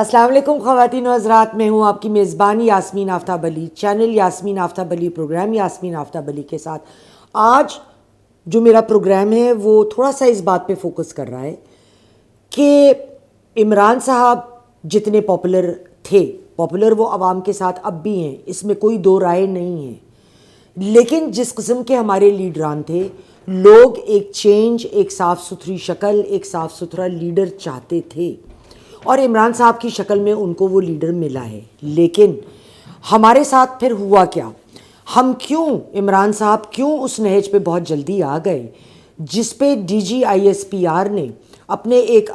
السلام علیکم خواتین و حضرات، میں ہوں آپ کی میزبان یاسمین آفتاب علی، چینل یاسمین آفتاب علی، پروگرام یاسمین آفتاب علی کے ساتھ۔ آج جو میرا پروگرام ہے وہ تھوڑا سا اس بات پہ فوکس کر رہا ہے کہ عمران صاحب جتنے پاپولر تھے، پاپولر وہ عوام کے ساتھ اب بھی ہیں، اس میں کوئی دو رائے نہیں ہے، لیکن جس قسم کے ہمارے لیڈران تھے، لوگ ایک چینج، ایک صاف ستھری شکل، ایک صاف ستھرا لیڈر چاہتے تھے، اور عمران صاحب کی شکل میں ان کو وہ لیڈر ملا ہے۔ لیکن ہمارے ساتھ پھر ہوا کیا؟ ہم کیوں عمران صاحب کیوں اس نہج پہ بہت جلدی آ گئے جس پہ D G I S P R نے اپنے ایک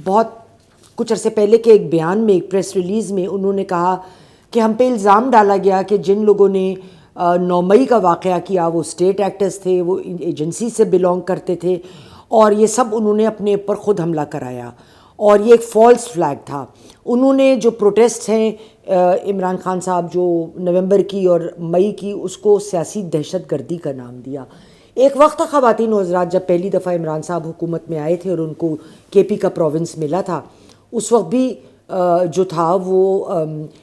بہت کچھ عرصے پہلے کے ایک بیان میں، ایک پریس ریلیز میں انہوں نے کہا کہ ہم پہ الزام ڈالا گیا کہ جن لوگوں نے 9 مئی کا واقعہ کیا وہ اسٹیٹ ایکٹرز تھے، وہ ایجنسی سے بلونگ کرتے تھے، اور یہ سب انہوں نے اپنے اوپر خود حملہ کرایا، اور یہ ایک فالس فلیگ تھا۔ انہوں نے جو پروٹیسٹ ہیں عمران خان صاحب جو نومبر کی اور مئی کی، اس کو سیاسی دہشت گردی کا نام دیا۔ ایک وقت تھا خواتین و حضرات جب پہلی دفعہ عمران صاحب حکومت میں آئے تھے اور ان کو کے پی کا پروونس ملا تھا، اس وقت بھی جو تھا وہ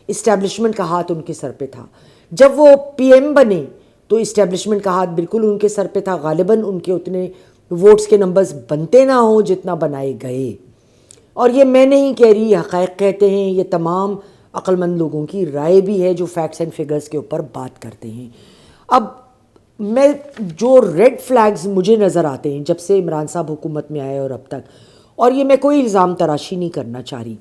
اسٹیبلشمنٹ کا ہاتھ ان کے سر پہ تھا۔ جب وہ پی ایم بنے تو اسٹیبلشمنٹ کا ہاتھ بالکل ان کے سر پہ تھا، غالباً ان کے اتنے ووٹس کے نمبرز بنتے نہ ہوں جتنا بنائے گئے۔ اور یہ میں نہیں کہہ رہی، یہ حقائق کہتے ہیں، یہ تمام عقل مند لوگوں کی رائے بھی ہے جو فیکٹس اینڈ فگرز کے اوپر بات کرتے ہیں۔ اب میں جو ریڈ فلیگز مجھے نظر آتے ہیں جب سے عمران صاحب حکومت میں آئے اور اب تک، اور یہ میں کوئی الزام تراشی نہیں کرنا چاہ رہی،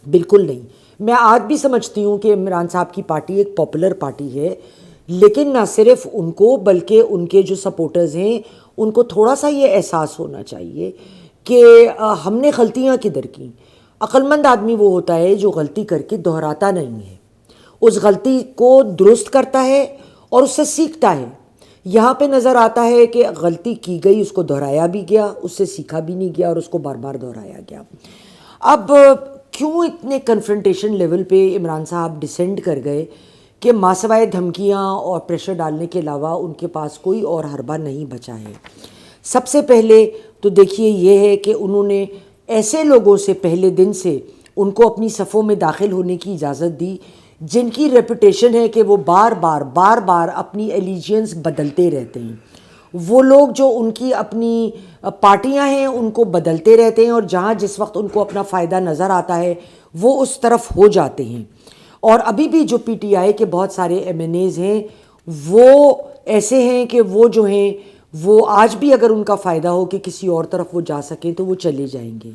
بالکل نہیں، میں آج بھی سمجھتی ہوں کہ عمران صاحب کی پارٹی ایک پاپولر پارٹی ہے، لیکن نہ صرف ان کو بلکہ ان کے جو سپورٹرز ہیں ان کو تھوڑا سا یہ احساس ہونا چاہیے کہ ہم نے غلطیاں کدھر کی۔ عقل مند آدمی وہ ہوتا ہے جو غلطی کر کے دہراتا نہیں ہے، اس غلطی کو درست کرتا ہے اور اس سے سیکھتا ہے۔ یہاں پہ نظر آتا ہے کہ غلطی کی گئی، اس کو دہرایا بھی گیا، اس سے سیکھا بھی نہیں گیا اور اس کو بار بار دہرایا گیا۔ اب کیوں اتنے کنفرنٹیشن لیول پہ عمران صاحب ڈسینڈ کر گئے کہ ماسوائے دھمکیاں اور پریشر ڈالنے کے علاوہ ان کے پاس کوئی اور حربہ نہیں بچا ہے؟ سب سے پہلے تو دیکھیے یہ ہے کہ انہوں نے ایسے لوگوں سے پہلے دن سے ان کو اپنی صفوں میں داخل ہونے کی اجازت دی جن کی ریپوٹیشن ہے کہ وہ بار بار اپنی ایلیجنس بدلتے رہتے ہیں۔ وہ لوگ جو ان کی اپنی پارٹیاں ہیں ان کو بدلتے رہتے ہیں، اور جہاں جس وقت ان کو اپنا فائدہ نظر آتا ہے وہ اس طرف ہو جاتے ہیں۔ اور ابھی بھی جو پی ٹی آئی کے بہت سارے ایم این ایز ہیں وہ ایسے ہیں کہ وہ جو ہیں وہ آج بھی اگر ان کا فائدہ ہو کہ کسی اور طرف وہ جا سکیں تو وہ چلے جائیں گے۔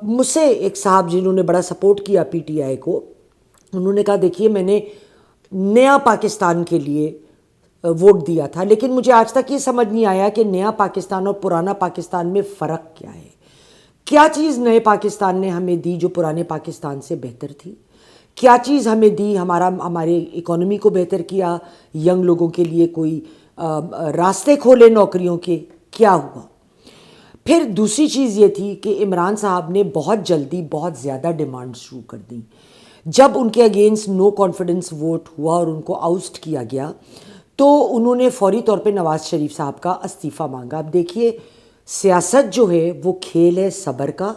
مجھ سے ایک صاحب جنہوں نے بڑا سپورٹ کیا پی ٹی آئی کو، انہوں نے کہا دیکھیے میں نے نیا پاکستان کے لیے ووٹ دیا تھا، لیکن مجھے آج تک یہ سمجھ نہیں آیا کہ نیا پاکستان اور پرانا پاکستان میں فرق کیا ہے۔ کیا چیز نئے پاکستان نے ہمیں دی جو پرانے پاکستان سے بہتر تھی؟ کیا چیز ہمیں دی؟ ہمارے اکانومی کو بہتر کیا، ینگ لوگوں کے لیے کوئی راستے کھولے نوکریوں کے؟ کیا ہوا؟ پھر دوسری چیز یہ تھی کہ عمران صاحب نے بہت جلدی بہت زیادہ ڈیمانڈ شروع کر دیں۔ جب ان کے اگینسٹ نو کانفیڈنس ووٹ ہوا اور ان کو آؤسٹ کیا گیا تو انہوں نے فوری طور پہ نواز شریف صاحب کا استعفیٰ مانگا۔ اب دیکھیے سیاست جو ہے وہ کھیل ہے صبر کا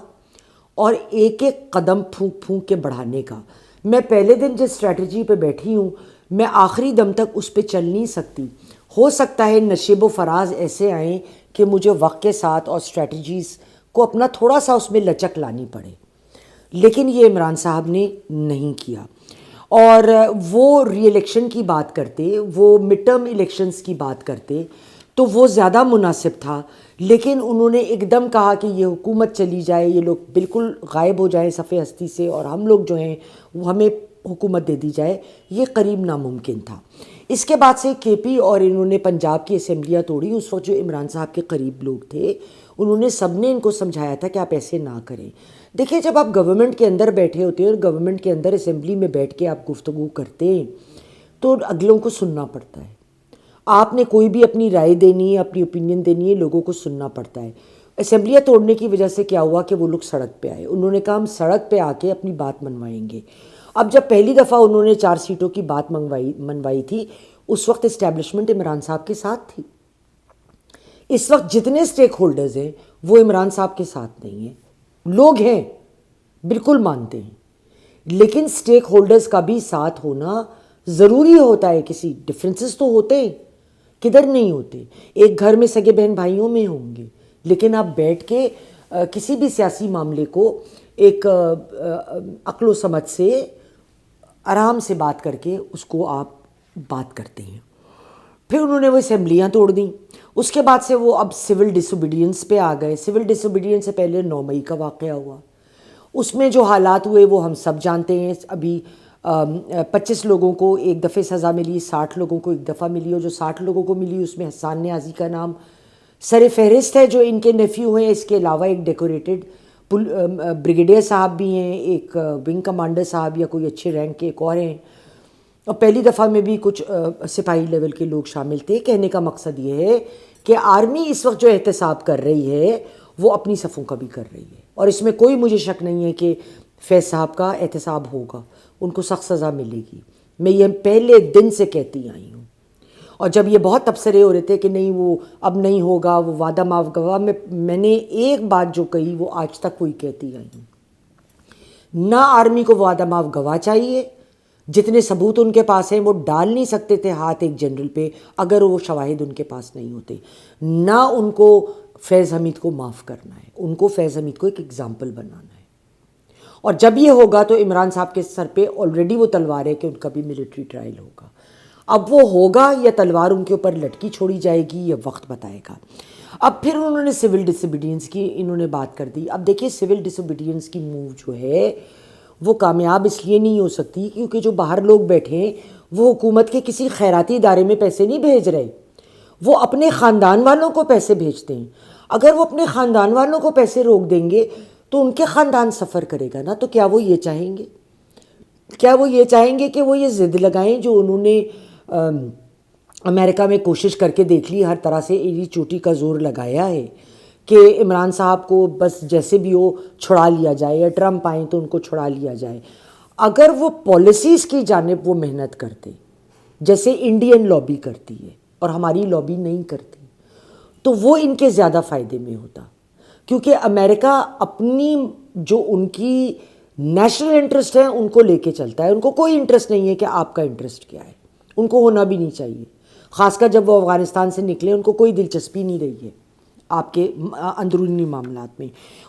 اور ایک ایک قدم پھونک پھونک کے بڑھانے کا۔ میں پہلے دن جس اسٹریٹجی پہ بیٹھی ہوں میں آخری دم تک اس پہ چل نہیں سکتی۔ ہو سکتا ہے نشیب و فراز ایسے آئیں کہ مجھے وقت کے ساتھ اور اسٹریٹجیز کو اپنا تھوڑا سا اس میں لچک لانی پڑے، لیکن یہ عمران صاحب نے نہیں کیا۔ اور وہ ری الیکشن کی بات کرتے، وہ مڈ ٹرم الیکشنز کی بات کرتے تو وہ زیادہ مناسب تھا، لیکن انہوں نے ایک دم کہا کہ یہ حکومت چلی جائے، یہ لوگ بالکل غائب ہو جائیں صفحہ ہستی سے اور ہم لوگ جو ہیں وہ ہمیں حکومت دے دی جائے، یہ قریب ناممکن تھا۔ اس کے بعد سے کے پی اور انہوں نے پنجاب کی اسمبلیاں توڑی۔ اس وقت جو عمران صاحب کے قریب لوگ تھے انہوں نے سب نے ان کو سمجھایا تھا کہ آپ ایسے نہ کریں۔ دیکھیں جب آپ گورنمنٹ کے اندر بیٹھے ہوتے ہیں اور گورنمنٹ کے اندر اسمبلی میں بیٹھ کے آپ گفتگو کرتے ہیں تو اگلوں کو سننا پڑتا ہے۔ آپ نے کوئی بھی اپنی رائے دینی ہے، اپنی اوپینین دینی ہے، لوگوں کو سننا پڑتا ہے۔ اسمبلیاں توڑنے کی وجہ سے کیا ہوا کہ وہ لوگ سڑک پہ آئے، انہوں نے کہا ہم سڑک پہ آ کے اپنی بات منوائیں گے۔ اب جب پہلی دفعہ انہوں نے 4 سیٹوں کی بات منوائی تھی اس وقت اسٹیبلشمنٹ عمران صاحب کے ساتھ تھی۔ اس وقت جتنے اسٹیک ہولڈرز ہیں وہ عمران صاحب کے ساتھ نہیں ہیں، لوگ ہیں بالکل مانتے ہیں، لیکن اسٹیک ہولڈرز کا بھی ساتھ ہونا ضروری ہوتا ہے. کسی ڈفرینسز تو ہوتے ہیں، کدھر نہیں ہوتے. ایک گھر میں سگے بہن بھائیوں میں ہوں گے، لیکن آپ بیٹھ کے کسی بھی سیاسی معاملے کو ایک عقل و سمجھ سے آرام سے بات کر کے اس کو آپ بات کرتے ہیں. پھر انہوں نے وہ اسمبلیاں توڑ دیں. اس کے بعد سے وہ اب سول ڈس اوبیڈینس پہ آ گئے. سول ڈس اوبیڈینس سے پہلے 9 مئی کا واقعہ ہوا. اس میں جو حالات ہوئے وہ ہم سب جانتے ہیں. ابھی 25 لوگوں کو ایک دفعہ سزا ملی، 60 لوگوں کو ایک دفعہ ملی، اور جو 60 لوگوں کو ملی اس میں حسان نیازی کا نام سر فہرست ہے، جو ان کے نیفیو ہیں. اس کے علاوہ ایک ڈیکوریٹڈ بریگیڈیئر صاحب بھی ہیں، ایک ونگ کمانڈر صاحب یا کوئی اچھے رینک کے ایک اور ہیں، اور پہلی دفعہ میں بھی کچھ سپاہی لیول کے لوگ شامل تھے. کہنے کا مقصد یہ ہے کہ آرمی اس وقت جو احتساب کر رہی ہے وہ اپنی صفوں کا بھی کر رہی ہے، اور اس میں کوئی مجھے شک نہیں ہے کہ فیض صاحب کا احتساب ہوگا، ان کو سخت سزا ملے گی. میں یہ پہلے دن سے کہتی آئی ہوں. اور جب یہ بہت تبصرے ہو رہے تھے کہ نہیں وہ اب نہیں ہوگا، وہ وعدہ معاف گواہ، میں نے ایک بات جو کہی وہ آج تک وہی کہتی آئی ہوں. نہ آرمی کو وعدہ معاف گواہ چاہیے، جتنے ثبوت ان کے پاس ہیں وہ ڈال نہیں سکتے تھے ہاتھ ایک جنرل پہ اگر وہ شواہد ان کے پاس نہیں ہوتے. نہ ان کو فیض حمید کو معاف کرنا ہے، ان کو فیض حمید کو ایک ایگزامپل بنانا ہے. اور جب یہ ہوگا تو عمران صاحب کے سر پہ آلریڈی وہ تلوار ہے کہ ان کا بھی ملٹری ٹرائل ہوگا. اب وہ ہوگا یا تلوار ان کے اوپر لٹکی چھوڑی جائے گی، یہ وقت بتائے گا. اب پھر انہوں نے سول ڈس اوبیڈینس کی انہوں نے بات کر دی. اب دیکھیے سول ڈس اوبیڈینس کی موو جو ہے وہ کامیاب اس لیے نہیں ہو سکتی کیونکہ جو باہر لوگ بیٹھے ہیں وہ حکومت کے کسی خیراتی ادارے میں پیسے نہیں بھیج رہے، وہ اپنے خاندان والوں کو پیسے بھیجتے ہیں. اگر وہ اپنے خاندان والوں کو پیسے روک دیں گے تو ان کے خاندان سفر کرے گا نا. تو کیا وہ یہ چاہیں گے؟ کیا وہ یہ چاہیں گے کہ وہ یہ ضد لگائیں جو انہوں نے امریکہ میں کوشش کر کے دیکھ لی، ہر طرح سے ایڑی چوٹی کا زور لگایا ہے کہ عمران صاحب کو بس جیسے بھی ہو چھڑا لیا جائے، یا ٹرمپ آئیں تو ان کو چھڑا لیا جائے. اگر وہ پالیسیز کی جانب وہ محنت کرتے جیسے انڈین لابی کرتی ہے اور ہماری لابی نہیں کرتی تو وہ ان کے زیادہ فائدے میں ہوتا. کیونکہ امریکہ اپنی جو ان کی نیشنل انٹرسٹ ہے ان کو لے کے چلتا ہے، ان کو کوئی انٹرسٹ نہیں ہے کہ آپ کا انٹرسٹ کیا ہے، ان کو ہونا بھی نہیں چاہیے. خاص کر جب وہ افغانستان سے نکلے ان کو کوئی دلچسپی نہیں رہی ہے آپ کے اندرونی معاملات میں.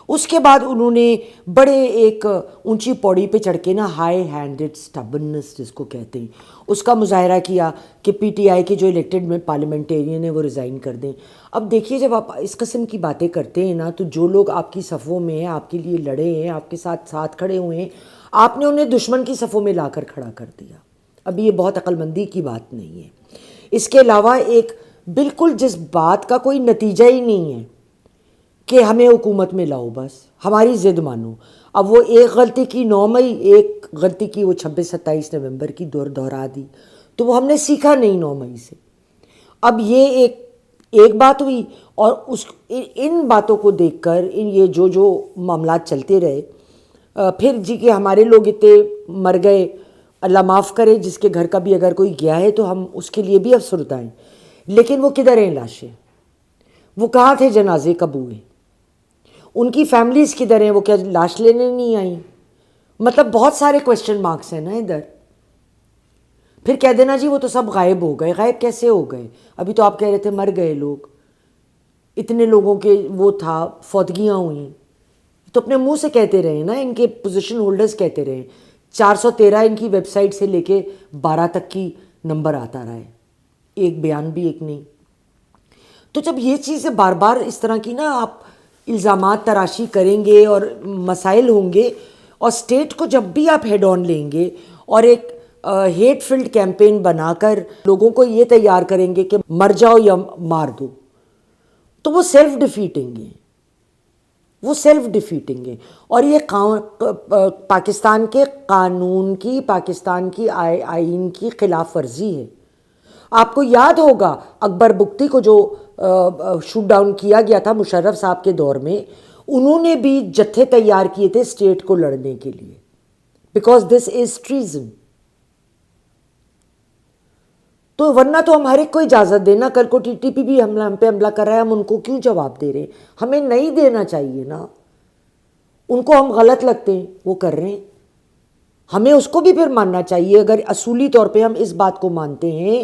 اس کے بعد انہوں نے بڑے ایک اونچی پوڑی پہ چڑھ کے نا ہائی ہینڈڈ سٹبنس جس کو کہتے ہیں اس کا مظاہرہ کیا کہ پی ٹی آئی کے جو الیکٹڈ میں پارلیمنٹیرین ہیں وہ ریزائن کر دیں. اب دیکھیے جب آپ اس قسم کی باتیں کرتے ہیں نا تو جو لوگ آپ کی صفوں میں ہیں، آپ کے لیے لڑے ہیں، آپ کے ساتھ کھڑے ہوئے ہیں، آپ نے انہیں دشمن کی صفوں میں لا کر کھڑا کر دیا. اب یہ بہت عقل مندی کی بات نہیں ہے. اس کے علاوہ ایک بالکل جس بات کا کوئی نتیجہ ہی نہیں ہے کہ ہمیں حکومت میں لاؤ، بس ہماری ضد مانو. اب وہ ایک غلطی کی 9 مئی، ایک غلطی کی وہ 26-27 نومبر کی دہرا دی، تو وہ ہم نے سیکھا نہیں 9 مئی سے. اب یہ ایک بات ہوئی، اور ان باتوں کو دیکھ کر یہ جو معاملات چلتے رہے، پھر جی کہ ہمارے لوگ اتنے مر گئے، اللہ معاف کرے جس کے گھر کا بھی اگر کوئی گیا ہے تو ہم اس کے لیے بھی افسردہ ہیں. لیکن وہ کدھر ہیں لاشیں؟ وہ کہاں تھے جنازے کب ہوئے؟ ان کی فیملیز کدھر ہیں؟ وہ کیا لاش لینے نہیں آئیں؟ مطلب بہت سارے کویسچن مارکس ہیں نا ادھر. پھر کہہ دینا جی وہ تو سب غائب ہو گئے. غائب کیسے ہو گئے؟ ابھی تو آپ کہہ رہے تھے مر گئے لوگ، اتنے لوگوں کے وہ تھا، فوتگیاں ہوئیں. تو اپنے منہ سے کہتے رہے نا، ان کے پوزیشن ہولڈرز کہتے رہے. 413 ان کی ویب سائٹ سے لے کے 12 تک کی نمبر آتا رہا ہے، ایک بیان بھی ایک نہیں. تو جب یہ چیزیں بار بار اس طرح کی نا آپ الزامات تراشی کریں گے اور مسائل ہوں گے، اور اسٹیٹ کو جب بھی آپ ہیڈ آن لیں گے اور ایک ہیٹ فلڈ کیمپین بنا کر لوگوں کو یہ تیار کریں گے کہ مر جاؤ یا مار دو، تو وہ سیلف ڈیفیٹنگ ہے. وہ سیلف ڈیفیٹنگ ہے. اور یہ پاکستان کے قانون کی، پاکستان کی آئین کی خلاف ورزی ہے. آپ کو یاد ہوگا اکبر بگٹی کو جو شوٹ ڈاؤن کیا گیا تھا مشرف صاحب کے دور میں، انہوں نے بھی جتھے تیار کیے تھے اسٹیٹ کو لڑنے کے لیے، بیکاز دس از ٹریزن. تو ورنہ تو ہم ہر ایک کو اجازت دینا، کل کو ٹی ٹی پی بھی ہم پہ حملہ کر رہا ہے، ہم ان کو کیوں جواب دے رہے ہیں؟ ہمیں نہیں دینا چاہیے نا. ان کو ہم غلط لگتے ہیں، وہ کر رہے ہیں، ہمیں اس کو بھی پھر ماننا چاہیے. اگر اصولی طور پہ ہم اس بات کو مانتے ہیں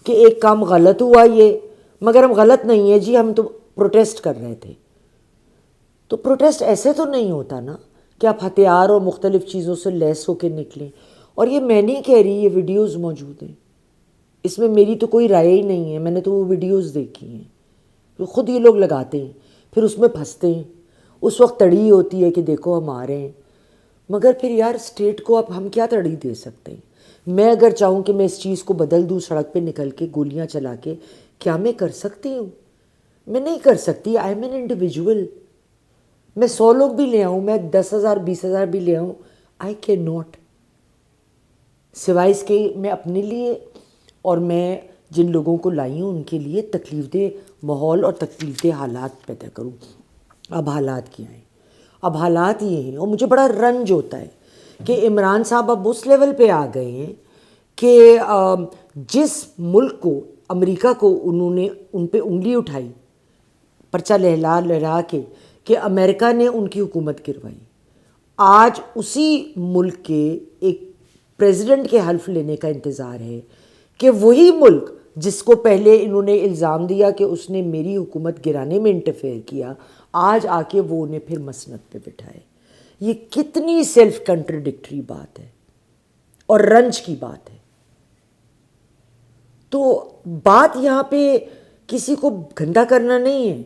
کہ ایک کام غلط ہوا یہ، مگر ہم غلط نہیں ہے جی، ہم تو پروٹیسٹ کر رہے تھے، تو پروٹیسٹ ایسے تو نہیں ہوتا نا کہ آپ ہتھیار اور مختلف چیزوں سے لیس ہو کے نکلیں. اور یہ میں نہیں کہہ رہی، یہ ویڈیوز موجود ہیں، اس میں میری تو کوئی رائے ہی نہیں ہے، میں نے تو وہ ویڈیوز دیکھی ہیں، خود یہ لوگ لگاتے ہیں پھر اس میں پھنستے ہیں. اس وقت تڑی ہوتی ہے کہ دیکھو ہم آ رہے ہیں، مگر پھر یار اسٹیٹ کو اب ہم کیا تڑی دے سکتے ہیں؟ میں اگر چاہوں کہ میں اس چیز کو بدل دوں سڑک پہ نکل کے گولیاں چلا کے، کیا میں کر سکتی ہوں؟ میں نہیں کر سکتی. I am an individual. میں 100 لوگ بھی لے آؤں، میں 10,000 20,000 بھی لے آؤں، آئی کین ناٹ. سوائے اس کے میں اپنے لیے اور میں جن لوگوں کو لائی ہوں ان کے لیے تکلیف دہ ماحول اور تکلیف دہ حالات پیدا کروں. اب حالات کیا ہیں؟ اب حالات یہ ہیں، اور مجھے بڑا رنج ہوتا ہے کہ عمران صاحب اب اس لیول پہ آ گئے ہیں کہ جس ملک کو، امریکہ کو، انہوں نے ان پہ انگلی اٹھائی پرچہ لہلا لہلا کے کہ امریکہ نے ان کی حکومت گروائی، آج اسی ملک کے ایک پریزیڈنٹ کے حلف لینے کا انتظار ہے کہ وہی ملک جس کو پہلے انہوں نے الزام دیا کہ اس نے میری حکومت گرانے میں انٹرفیئر کیا، آج آ کے وہ انہیں پھر مسند پہ بٹھائے. یہ کتنی سیلف کنٹرڈکٹری بات ہے اور رنج کی بات ہے. تو بات یہاں پہ کسی کو گندا کرنا نہیں ہے.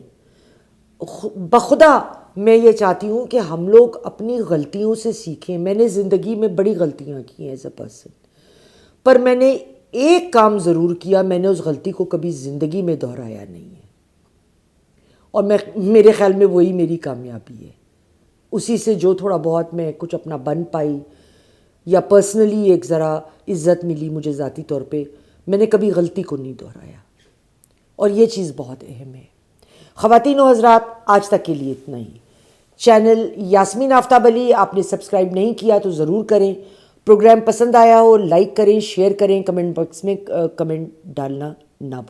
بخدا میں یہ چاہتی ہوں کہ ہم لوگ اپنی غلطیوں سے سیکھیں. میں نے زندگی میں بڑی غلطیاں کی ہیں ایز اے پرسن، پر میں نے ایک کام ضرور کیا، میں نے اس غلطی کو کبھی زندگی میں دہرایا نہیں ہے، اور میرے خیال میں وہی میری کامیابی ہے. اسی سے جو تھوڑا بہت میں کچھ اپنا بن پائی یا پرسنلی ایک ذرا عزت ملی مجھے ذاتی طور پہ، میں نے کبھی غلطی کو نہیں دہرایا، اور یہ چیز بہت اہم ہے. خواتین و حضرات، آج تک کے لیے اتنا ہی. چینل یاسمین آفتاب علی آپ نے سبسکرائب نہیں کیا تو ضرور کریں. پروگرام پسند آیا ہو لائک کریں، شیئر کریں، کمنٹ باکس میں کمنٹ ڈالنا نہ بھولیں.